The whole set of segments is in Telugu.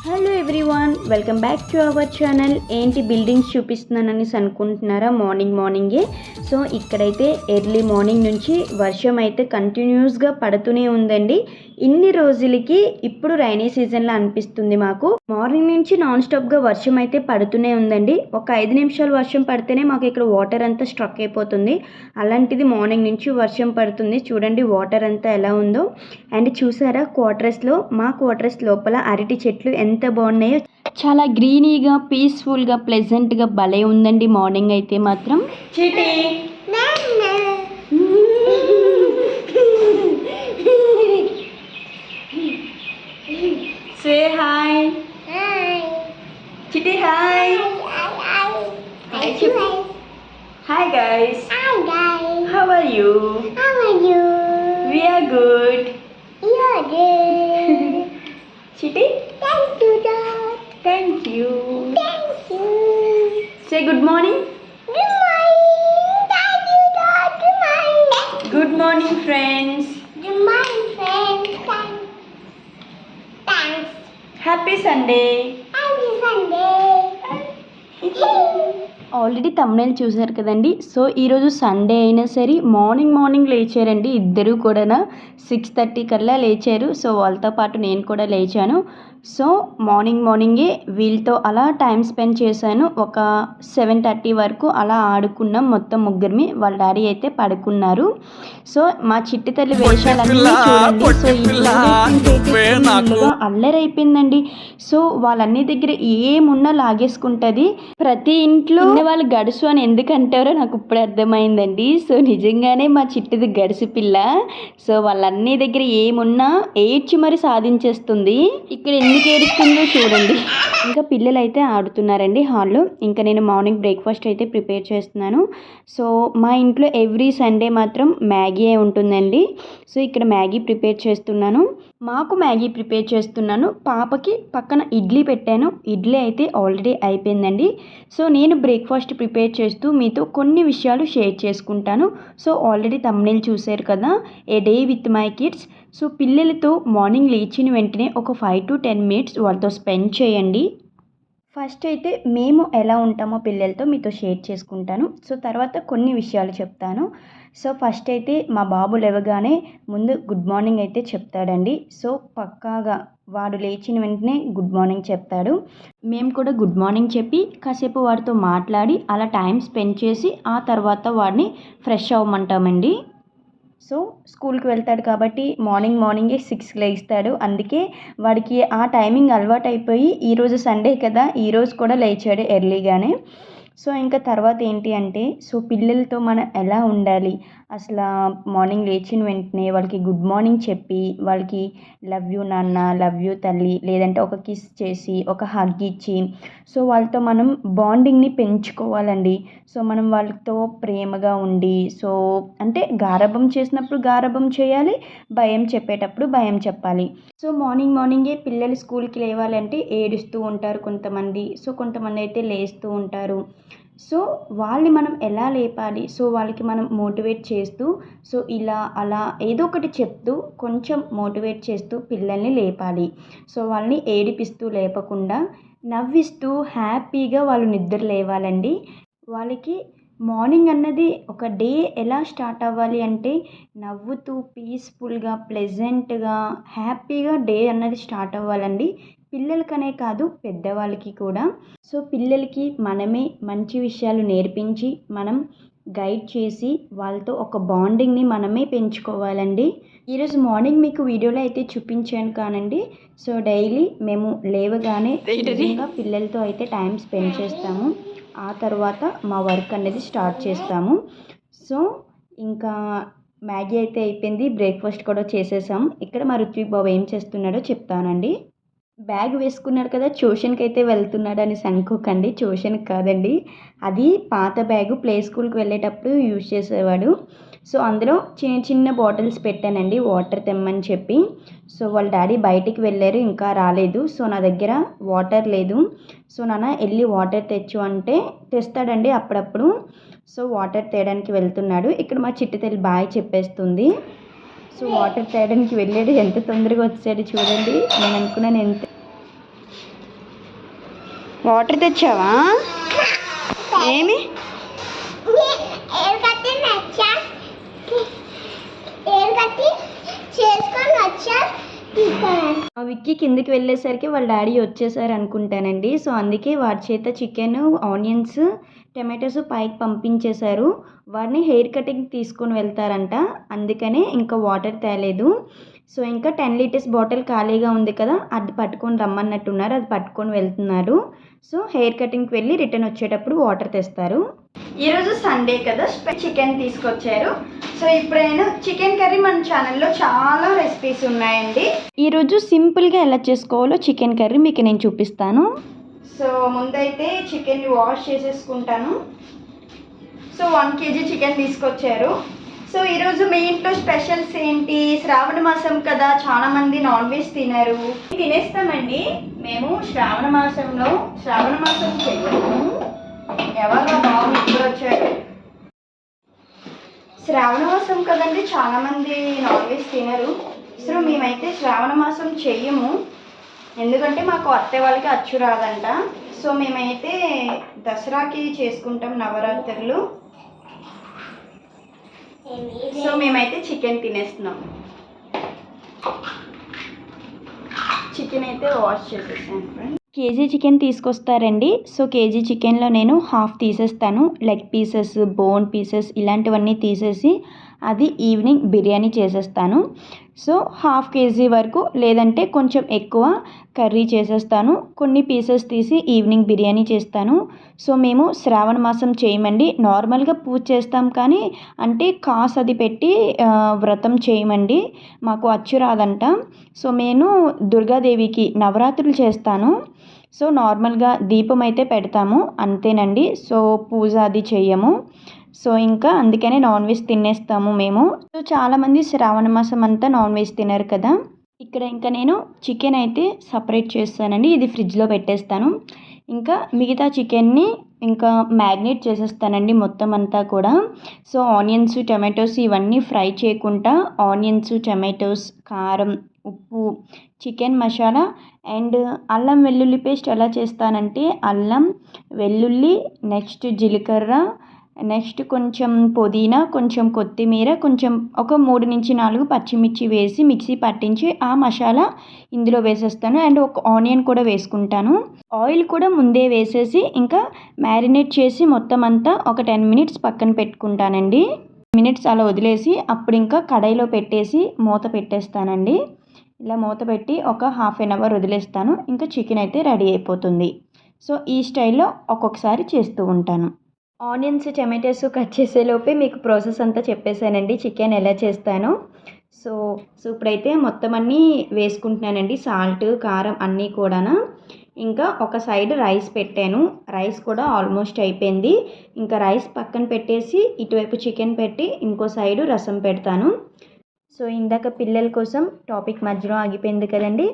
Hello everyone, welcome back to our channel. ఏంటి బిల్డింగ్స్ చూపిస్తున్నానని అనుకుంటున్నారా? మార్నింగే. సో ఇక్కడైతే ఎర్లీ మార్నింగ్ నుంచి వర్షం అయితే కంటిన్యూస్గా పడుతూనే ఉందండి. ఇన్ని రోజులకి ఇప్పుడు రైనీ సీజన్లో అనిపిస్తుంది మాకు. మార్నింగ్ నుంచి నాన్ స్టాప్గా వర్షం అయితే పడుతూనే ఉందండి. ఒక 5 నిమిషాలు వర్షం పడితేనే మాకు ఇక్కడ వాటర్ అంతా స్ట్రక్ అయిపోతుంది. అలాంటిది మార్నింగ్ నుంచి వర్షం పడుతుంది. చూడండి వాటర్ అంతా ఎలా ఉందో. అండ్ చూసారా మా క్వార్టర్స్ లోపల అరటి చెట్లు ఎంత బాగున్నాయో. చాలా గ్రీనీగా, పీస్ఫుల్గా, ప్లెజెంట్గా భలే ఉందండి మార్నింగ్ అయితే మాత్రం. Chitti say hi. Chitti hi. Hi guys. How are you? We are good. Chitty? Thank you. Say good morning. Good morning, friends. Happy Sunday. Already thumbnail చూసారు కదండి. సో ఈరోజు సండే అయినా సరే మార్నింగ్ లేచారండి ఇద్దరు కూడా. 6:30 కల్లా లేచారు. సో వాళ్ళతో పాటు నేను కూడా లేచాను. సో మార్నింగే వీళ్ళతో అలా టైం స్పెండ్ చేశాను. ఒక 7:30 వరకు అలా ఆడుకున్నాం మొత్తం ముగ్గురిని. వాళ్ళ డాడీ అయితే పడుకున్నారు. సో మా చిట్టి తల్లి వేషాలన్నీ చూడండి. సో ఈ అల్లరైపోయిందండి. సో వాళ్ళన్ని దగ్గర ఏమున్నా లాగేసుకుంటుంది. ప్రతి ఇంట్లో వాళ్ళు గడుసు అని ఎందుకంటారో నాకు ఇప్పుడు అర్థమైందండి. సో నిజంగానే మా చిట్టిది గడుసు పిల్ల. సో వాళ్ళన్ని దగ్గర ఏమున్నా ఏడ్చి మరి సాధించేస్తుంది. ఇక్కడ ఎందుకు ఏడుస్తుందో చూడండి. ఇంకా పిల్లలు అయితే ఆడుతున్నారండి హాల్లో. ఇంకా నేను మార్నింగ్ బ్రేక్ఫాస్ట్ అయితే ప్రిపేర్ చేస్తున్నాను. సో మా ఇంట్లో ఎవ్రీ సండే మాత్రం మ్యాగీ ఉంటుందండి. సో ఇక్కడ మ్యాగీ ప్రిపేర్ చేస్తున్నాను. మాకు మ్యాగీ ప్రిపేర్ చేస్తున్నాను. పాపకి పక్కన ఇడ్లీ పెట్టాను. ఇడ్లీ అయితే ఆల్రెడీ అయిపోయిందండి. సో నేను బ్రేక్ఫాస్ట్ ప్రిపేర్ చేస్తూ మీతో కొన్ని విషయాలు షేర్ చేసుకుంటాను. సో ఆల్రెడీ థంబ్నెయిల్ చూశారు కదా, a day with my kids. So పిల్లలతో మార్నింగ్ లేచిన వెంటనే ఒక 5 to 10 minutes వాళ్ళతో స్పెండ్ చేయండి. ఫస్ట్ అయితే మేము ఎలా ఉంటామో పిల్లలతో మీతో షేర్ చేసుకుంటాను. సో తర్వాత కొన్ని విషయాలు చెప్తాను. సో ఫస్ట్ అయితే మా బాబు లేవగానే ముందు గుడ్ మార్నింగ్ అయితే చెప్తాడండి. సో పక్కాగా వాడు లేచిన వెంటనే గుడ్ మార్నింగ్ చెప్తాడు. మేము కూడా గుడ్ మార్నింగ్ చెప్పి కాసేపు వాడితో మాట్లాడి అలా టైం స్పెండ్ చేసి ఆ తర్వాత వాడిని ఫ్రెష్ అవ్వమంటామండి. సో స్కూల్కి వెళ్తాడు కాబట్టి మార్నింగే 6కి లేస్తాడు. అందుకే వాడికి ఆ టైమింగ్ అలవాటు అయిపోయి ఈరోజు సండే కదా, ఈరోజు కూడా లేచాడు ఎర్లీగానే. సో ఇంకా తర్వాత ఏంటి అంటే, సో పిల్లలతో మనం ఎలా ఉండాలి అసలు, మార్నింగ్ లేచిన వెంటనే వాళ్ళకి గుడ్ మార్నింగ్ చెప్పి వాళ్ళకి లవ్ యూ నాన్న, లవ్ యూ తల్లి, లేదంటే ఒక కిస్ చేసి ఒక హగ్ ఇచ్చి సో వాళ్ళతో మనం బాండింగ్ని పెంచుకోవాలండి. సో మనం వాళ్ళతో ప్రేమగా ఉండి, సో అంటే గారాబం చేసినప్పుడు గారాబం చేయాలి, భయం చెప్పేటప్పుడు భయం చెప్పాలి. సో మార్నింగే పిల్లలు స్కూల్కి లేవాలంటే ఏడుస్తూ ఉంటారు కొంతమంది. సో కొంతమంది అయితే లేస్తూ ఉంటారు. సో వాళ్ళని మనం ఎలా లేపాలి, సో వాళ్ళకి మనం మోటివేట్ చేస్తూ, సో ఇలా అలా ఏదో ఒకటి చెప్తూ కొంచెం మోటివేట్ చేస్తూ పిల్లల్ని లేపాలి. సో వాళ్ళని ఏడిపిస్తూ లేపకుండా నవ్విస్తూ హ్యాపీగా వాళ్ళు నిద్ర లేవాలండి. వాళ్ళకి మార్నింగ్ అన్నది ఒక డే ఎలా స్టార్ట్ అవ్వాలి అంటే నవ్వుతూ పీస్ఫుల్గా, ప్లెజెంట్గా, హ్యాపీగా డే అన్నది స్టార్ట్ అవ్వాలండి. పిల్లలకనే కాదు పెద్దవాళ్ళకి కూడా. సో పిల్లలకి మనమే మంచి విషయాలు నేర్పించి మనం గైడ్ చేసి వాళ్ళతో ఒక బాండింగ్ని మనమే పెంచుకోవాలండి. ఈరోజు మార్నింగ్ మీకు వీడియోలో అయితే చూపించాను కానండి. సో డైలీ మేము లేవగానే నిజంగా పిల్లలతో అయితే టైం స్పెండ్ చేస్తాము. ఆ తర్వాత మా వర్క్ అనేది స్టార్ట్ చేస్తాము. సో ఇంకా మ్యాగీ అయితే అయిపోయింది, బ్రేక్ఫాస్ట్ కూడా చేసేసాం. ఇక్కడ మా రుత్విక్ బాబు ఏం చేస్తున్నాడో చెప్తానండి. బ్యాగ్ వేసుకున్నాడు కదా, ట్యూషన్కి అయితే వెళ్తున్నాడు అనేసి అనుకోకండి. ట్యూషన్కి కాదండి, అది పాత బ్యాగు, ప్లే స్కూల్కి వెళ్ళేటప్పుడు యూజ్ చేసేవాడు. సో అందులో చిన్న బాటిల్స్ పెట్టానండి వాటర్ తెమ్మని చెప్పి. సో వాళ్ళ డాడీ బయటికి వెళ్ళారు, ఇంకా రాలేదు. సో నా దగ్గర వాటర్ లేదు. సో నాన్న వెళ్ళి వాటర్ తెచ్చు అంటే తెస్తాడండి అప్పుడప్పుడు. సో వాటర్ తేయడానికి వెళ్తున్నాడు. ఇక్కడ మా చిట్టి తల్లి బాయ్ చెప్పేస్తుంది. సో వాటర్ తేయడానికి వెళ్ళాడు, ఎంత తొందరగా వచ్చాడు చూడండి. నేను అనుకున్నాను వాటర్ తెచ్చావా? ఏమి విక్కీ కిందికి వెళ్ళేసరికి వాళ్ళ డాడీ వచ్చేసారు అనుకుంటానండి. సో అందుకే వాడి చేత చికెన్, ఆనియన్స్, టమాటోస్ పైకి పంపించేశారు. వాడిని హెయిర్ కటింగ్ తీసుకొని వెళ్తారంట, అందుకనే ఇంకా వాటర్ తేలేదు. సో ఇంకా 10 లీటర్స్ బాటిల్ ఖాళీగా ఉంది కదా, అది పట్టుకొని రమ్మన్నట్టున్నారు, అది పట్టుకొని వెళ్తున్నారు. సో హెయిర్ కటింగ్కి వెళ్ళి రిటర్న్ వచ్చేటప్పుడు వాటర్ తెస్తారు. ఈరోజు సండే కదా, చికెన్ తీసుకొచ్చారు. సో ఇప్పుడు నేను చికెన్ కర్రీ మన ఛానల్లో చాలా రెసిపీస్ ఉన్నాయండి. ఈరోజు సింపుల్గా ఎలా చేసుకోవాలో చికెన్ కర్రీ మీకు నేను చూపిస్తాను. సో ముందైతే చికెన్ని వాష్ చేసేసుకుంటాను. సో 1 kg చికెన్ తీసుకొచ్చారు. సో ఈరోజు మీ ఇంట్లో స్పెషల్స్ ఏంటి? శ్రావణ మాసం కదా, చాలామంది నాన్ వెజ్ తినరు. తినేస్తామండి మేము. శ్రావణ మాసం చెయ్యము. ఎవరో బాబు ఇప్పుడు వచ్చారు. శ్రావణ మాసం కదండి, చాలామంది నాన్ వెజ్ తినరు. సో మేమైతే శ్రావణ మాసం చెయ్యము, ఎందుకంటే మాకు అత్తే వాళ్ళకి అచ్చు రాదంట. సో మేమైతే దసరాకి చేసుకుంటాం నవరాత్రులు. సో మేమైతే చికెన్ తినేస్తున్నాం. చికెన్ అయితే వాష్ చేసేసాను ఫ్రెండ్స్. కేజీ చికెన్ తీసుకొస్తారండి. సో కేజీ చికెన్లో నేను హాఫ్ తీసేస్తాను. లెగ్ పీసెస్, బోన్ పీసెస్ ఇలాంటివన్నీ తీసేసి అది ఈవినింగ్ బిర్యానీ చేసేస్తాను. సో హాఫ్ కేజీ వరకు లేదంటే కొంచెం ఎక్కువ కర్రీ చేసేస్తాను. కొన్ని పీసెస్ తీసి ఈవినింగ్ బిర్యానీ చేస్తాను. సో మేము శ్రావణ మాసం చేయమండి, నార్మల్గా పూజ చేస్తాం, కానీ అంటే కాసు అది పెట్టి వ్రతం చేయమండి, మాకు అచ్చు రాదంట. సో నేను దుర్గాదేవికి నవరాత్రులు చేస్తాను. సో నార్మల్గా దీపం అయితే పెడతాము అంతేనండి. సో పూజ అది చెయ్యము. సో ఇంకా అందుకనే నాన్ వెజ్ తినేస్తాము మేము. సో చాలామంది శ్రావణ మాసం అంతా నాన్ వెజ్ తినరు కదా. ఇక్కడ ఇంకా నేను చికెన్ అయితే సపరేట్ చేస్తానండి, ఇది ఫ్రిడ్జ్లో పెట్టేస్తాను. ఇంకా మిగతా చికెన్ని ఇంకా మ్యాగ్నేట్ చేసేస్తానండి మొత్తం అంతా కూడా. సో ఆనియన్స్, టమాటోస్ ఇవన్నీ ఫ్రై చేయకుండా ఆనియన్స్, టమాటోస్, కారం, ఉప్పు, చికెన్ మసాలా అండ్ అల్లం వెల్లుల్లి పేస్ట్ ఎలా చేస్తానంటే అల్లం వెల్లుల్లి, నెక్స్ట్ జీలకర్ర, నెక్స్ట్ కొంచెం పుదీనా, కొంచెం కొత్తిమీర, కొంచెం ఒక 3 నుంచి 4 పచ్చిమిర్చి వేసి మిక్సీ పట్టించి ఆ మసాలా ఇందులో వేసేస్తాను. అండ్ ఒక ఆనియన్ కూడా వేసుకుంటాను. ఆయిల్ కూడా ముందే వేసేసి ఇంకా మ్యారినేట్ చేసి మొత్తం అంతా ఒక 10 మినిట్స్ పక్కన పెట్టుకుంటానండి. మినిట్స్ అలా వదిలేసి అప్పుడు ఇంకా కడాయిలో పెట్టేసి మూత పెట్టేస్తానండి. ఇలా మూత పెట్టి ఒక హాఫ్ అన్ అవర్ వదిలేస్తాను. ఇంకా చికెన్ అయితే రెడీ అయిపోతుంది. సో ఈ స్టైల్లో ఒక్కొక్కసారి చేస్తూ ఉంటాను. ఆనియన్స్, టమాటోస్ కట్ చేసేలోపే మీకు ప్రాసెస్ అంతా చెప్పేశానండి, చికెన్ ఎలా చేస్తానో. సో ఇప్పుడైతే మొత్తం అన్నీ వేసుకుంటున్నానండి, సాల్ట్, కారం అన్నీ కూడా. ఇంకా ఒక సైడ్ రైస్ పెట్టాను, రైస్ కూడా ఆల్మోస్ట్ అయిపోయింది. ఇంకా రైస్ పక్కన పెట్టేసి ఇటువైపు చికెన్ పెట్టి ఇంకో సైడు రసం పెడతాను. సో ఇందాక పిల్లల కోసం టాపిక్ మధ్యలో ఆగిపోయింది కదండి.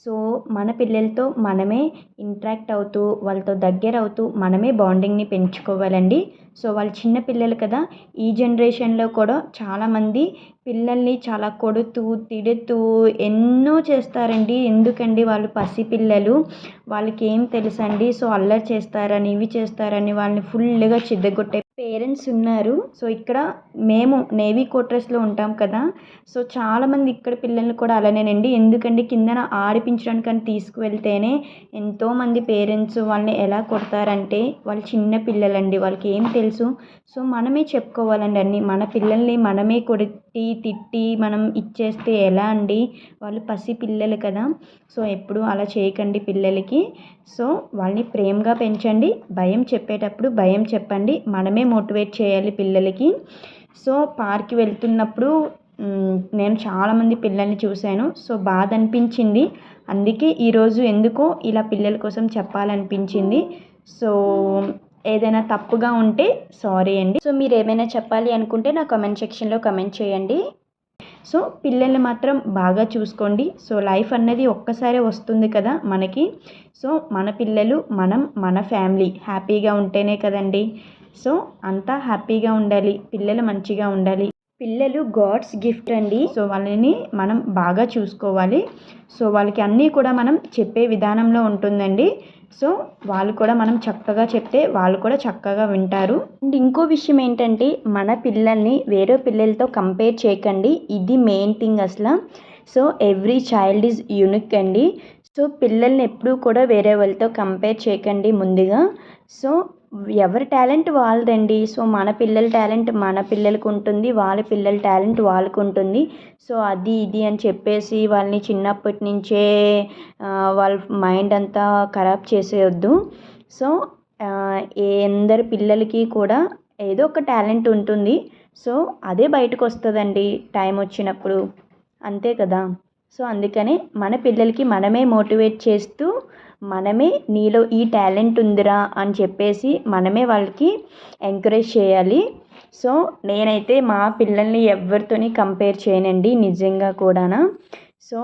సో మన పిల్లలతో మనమే ఇంటరాక్ట్ అవుతూ వాళ్ళతో దగ్గర అవుతూ మనమే బాండింగ్ని పెంచుకోవాలండి. సో వాళ్ళు చిన్న పిల్లలు కదా, ఈ జనరేషన్లో కూడా చాలామంది పిల్లల్ని చాలా కొడుతూ తిడుతూ ఎన్నో చేస్తారండి. ఎందుకండి, వాళ్ళు పసిపిల్లలు, వాళ్ళకి ఏం తెలుసండి. సో అల్లరి చేస్తారని ఇవి చేస్తారని వాళ్ళని ఫుల్గా చిద్దగొట్టే పేరెంట్స్ ఉన్నారు. సో ఇక్కడ మేము నేవీ క్వార్టర్స్లో ఉంటాం కదా. సో చాలామంది ఇక్కడ పిల్లల్ని కూడా అలానేనండి. ఎందుకంటే కిందన ఆడిపించడానికని తీసుకువెళ్తేనే ఎంతోమంది పేరెంట్స్ వాళ్ళని ఎలా కొడతారంటే, వాళ్ళు చిన్న పిల్లలండి, వాళ్ళకి ఏం తెలుసు. సో మనమే చెప్పుకోవాలండి అన్నీ. మన పిల్లల్ని మనమే కొట్టి తిట్టి మనం ఇచ్చేస్తే ఎలా అండి, వాళ్ళు పసి పిల్లలు కదా. సో ఎప్పుడు అలా చేయకండి పిల్లలకి. సో వాళ్ళని ప్రేమగా పెంచండి, భయం చెప్పేటప్పుడు భయం చెప్పండి, మనమే మోటివేట్ చేయాలి పిల్లలకి. సో పార్క్కి వెళ్తున్నప్పుడు నేను చాలామంది పిల్లల్ని చూశాను. సో బాధ అనిపించింది, అందుకే ఈరోజు ఎందుకో ఇలా పిల్లల కోసం చెప్పాలనిపించింది. సో ఏదైనా తప్పుగా ఉంటే సారీ అండి. సో మీరు ఏమైనా చెప్పాలి అనుకుంటే నా కామెంట్ సెక్షన్లో కామెంట్ చేయండి. సో పిల్లల్ని మాత్రం బాగా చూసుకోండి. సో లైఫ్ అన్నది ఒక్కసారే వస్తుంది కదా మనకి. సో మన పిల్లలు, మన ఫ్యామిలీ హ్యాపీగా ఉంటేనే కదండి. సో అంతా హ్యాపీగా ఉండాలి, పిల్లలు మంచిగా ఉండాలి. పిల్లలు గాడ్స్ గిఫ్ట్ అండి. సో వాళ్ళని మనం బాగా చూసుకోవాలి. సో వాళ్ళకి అన్నీ కూడా మనం చెప్పే విధానంలో ఉంటుందండి. సో వాళ్ళు కూడా మనం చక్కగా చెప్తే వాళ్ళు కూడా చక్కగా వింటారు. అండ్ ఇంకో విషయం ఏంటంటే మన పిల్లల్ని వేరే పిల్లలతో కంపేర్ చేయకండి. ఇది మెయిన్ థింగ్ అసలు. So every child is unique అండి. సో పిల్లల్ని ఎప్పుడూ కూడా వేరే వాళ్ళతో కంపేర్ చేయకండి ముందుగా. సో ఎవరి టాలెంట్ వాళ్ళదండి. సో మన పిల్లల టాలెంట్ మన పిల్లలకు ఉంటుంది, వాళ్ళ పిల్లల టాలెంట్ వాళ్ళకు ఉంటుంది. సో అది ఇది అని చెప్పేసి వాళ్ళని చిన్నప్పటి నుంచే వాళ్ళ మైండ్ అంతా ఖరాబ్ చేసేయొద్దు. సో అందరి పిల్లలకి కూడా ఏదో ఒక టాలెంట్ ఉంటుంది. సో అదే బయటకు వస్తుందండి టైం వచ్చినప్పుడు, అంతే కదా. సో అందుకనే మన పిల్లలకి మనమే మోటివేట్ చేస్తూ మనమే నీలో ఈ టాలెంట్ ఉందిరా అని చెప్పేసి మనమే వాళ్ళకి ఎంకరేజ్ చేయాలి. సో నేనైతే మా పిల్లల్ని ఎవరితోని కంపేర్ చేయనండి నిజంగా కూడానా. సో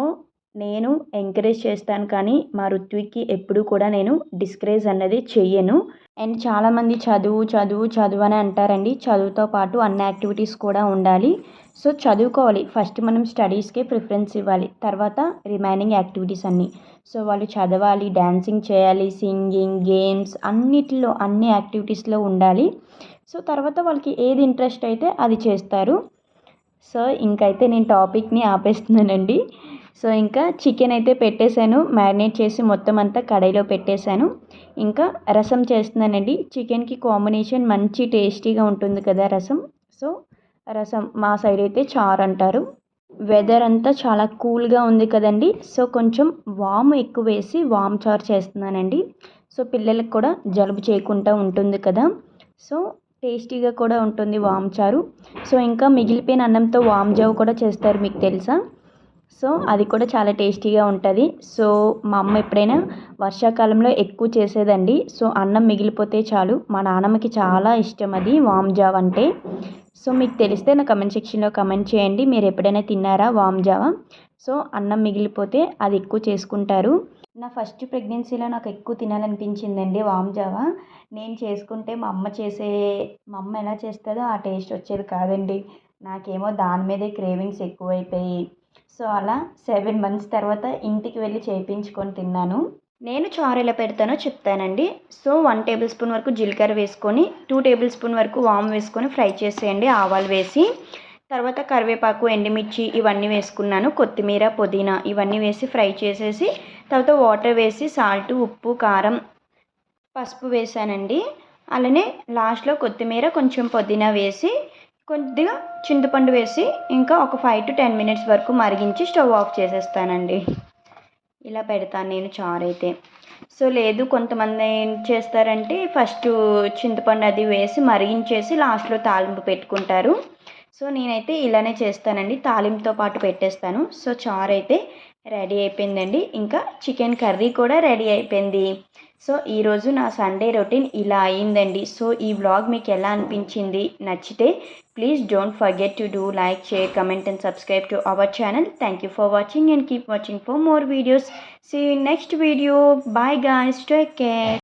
నేను ఎంకరేజ్ చేస్తాను కానీ మా ఋత్విక్కి ఎప్పుడు కూడా నేను డిస్కరేజ్ అన్నది చెయ్యను. అండ్ చాలామంది చదువు చదువు చదువు అని అంటారండి. చదువుతో పాటు అన్ని యాక్టివిటీస్ కూడా ఉండాలి. సో చదువుకోవాలి, ఫస్ట్ మనం స్టడీస్కే ప్రిఫరెన్స్ ఇవ్వాలి, తర్వాత రిమైనింగ్ యాక్టివిటీస్ అన్నీ. సో వాళ్ళు చదవాలి, డ్యాన్సింగ్ చేయాలి, సింగింగ్, గేమ్స్ అన్నిటిలో అన్ని యాక్టివిటీస్లో ఉండాలి. సో తర్వాత వాళ్ళకి ఏది ఇంట్రెస్ట్ అయితే అది చేస్తారు. సో ఇంకైతే నేను టాపిక్ని ఆపేస్తున్నానండి. సో ఇంకా చికెన్ అయితే పెట్టేశాను, మ్యారినేట్ చేసి మొత్తం అంతా కడాయిలో పెట్టేశాను. ఇంకా రసం చేస్తున్నానండి. చికెన్కి కాంబినేషన్ మంచి టేస్టీగా ఉంటుంది కదా రసం. సో రసం మా సైడ్ అయితే చారు అంటారు. వెదర్ అంతా చాలా కూల్గా ఉంది కదండి. సో కొంచెం వాము ఎక్కువ వేసి వామ్ చారు చేస్తున్నానండి. సో పిల్లలకు కూడా జలుబు చేయకుండా ఉంటుంది కదా. సో టేస్టీగా కూడా ఉంటుంది వామ్ చారు. సో ఇంకా మిగిలిపోయిన అన్నంతో వామ్ జావ కూడా చేస్తారు, మీకు తెలుసా. సో అది కూడా చాలా టేస్టీగా ఉంటుంది. సో మా అమ్మ ఎప్పుడైనా వర్షాకాలంలో ఎక్కువ చేసేదండి. సో అన్నం మిగిలిపోతే చాలు, మా నాన్నమ్మకి చాలా ఇష్టం అది వామ్ జావ అంటే. సో మీకు తెలిస్తే నా కమెంట్ సెక్షన్లో కమెంట్ చేయండి, మీరు ఎప్పుడైనా తిన్నారా వామ్ జావ. సో అన్నం మిగిలిపోతే అది ఎక్కువ చేసుకుంటారు. నా ఫస్ట్ ప్రెగ్నెన్సీలో నాకు ఎక్కువ తినాలనిపించిందండి వామ్ జావ. నేను చేసుకుంటే మా అమ్మ ఎలా చేస్తుందో ఆ టేస్ట్ వచ్చేది కాదండి. నాకేమో దాని మీదే క్రేవింగ్స్ ఎక్కువైపోయి సో అలా 7 మంత్స్ తర్వాత ఇంటికి వెళ్ళి చేయించుకొని తిన్నాను. నేను చారు ఎలా పెడతానో చెప్తానండి. సో 1 టేబుల్ స్పూన్ వరకు జీలకర్ర వేసుకొని 2 టేబుల్ స్పూన్ వరకు వాము వేసుకొని ఫ్రై చేసేయండి ఆవాలు వేసి. తర్వాత కరివేపాకు, ఎండుమిర్చి ఇవన్నీ వేసుకున్నాను, కొత్తిమీర, పుదీనా ఇవన్నీ వేసి ఫ్రై చేసేసి తర్వాత వాటర్ వేసి సాల్ట్, ఉప్పు, కారం, పసుపు వేసానండి. అలానే లాస్ట్లో కొత్తిమీర, కొంచెం పుదీనా వేసి కొద్దిగా చింతపండు వేసి ఇంకా ఒక 5 to 10 మినిట్స్ వరకు మరిగించి స్టవ్ ఆఫ్ చేసేస్తానండి. ఇలా పెడతాను నేను చారు అయితే. సో లేదు కొంతమంది ఏం చేస్తారంటే ఫస్ట్ చింతపండు అది వేసి మరిగించేసి లాస్ట్లో తాలింపు పెట్టుకుంటారు. సో నేనైతే ఇలానే చేస్తానండి, తాలింపుతో పాటు పెట్టేస్తాను. సో చారు అయితే రెడీ అయిపోయిందండి. ఇంకా చికెన్ కర్రీ కూడా రెడీ అయిపోయింది. సో ఈరోజు నా సండే రొటీన్ ఇలా అయిందండి. సో ఈ వ్లాగ్ మీకు ఎలా అనిపించింది, నచ్చితే please don't forget to do like, share, comment and subscribe to our channel. Thank you for watching and keep watching for more videos. See you in next video. Bye guys, take care.